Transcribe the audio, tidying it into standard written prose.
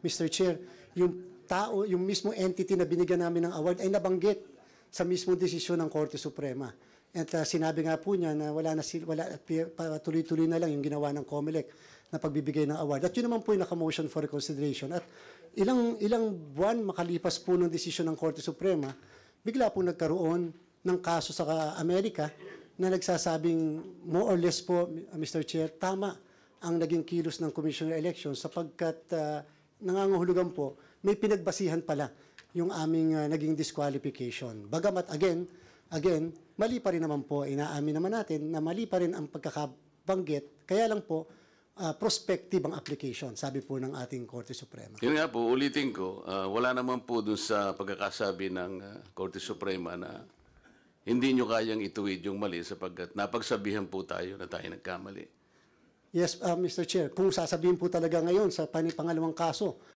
Mr. Chair, yung tao, yung mismo entity na binigyan namin ng award ay nabanggit sa mismo desisyon ng Korte Suprema. At sinabi nga po niya na tuloy-tuloy na lang yung ginawa ng COMELEC na pagbibigay ng award. At yun naman po yung naka-motion for reconsideration. At ilang buwan makalipas po ng desisyon ng Korte Suprema, bigla po nagkaroon ng kaso sa Amerika na nagsasabing more or less po, Mr. Chair, tama ang naging kilos ng Commissioner Elections sapagkat nangangahulugan po, may pinagbasihan pala yung aming naging disqualification. Bagamat again, mali pa rin naman po, inaamin naman natin na mali pa rin ang pagkakabanggit, kaya lang po, prospective ang application, sabi po ng ating Korte Suprema. Yun nga po, ulitin ko, wala naman po dun sa pagkakasabi ng Korte Suprema na hindi nyo kayang ituwid yung mali sapagkat napagsabihan po tayo na tayo nagkamali. Yes, Mr. Chair, kung sasabihin po talaga ngayon sa pangalawang kaso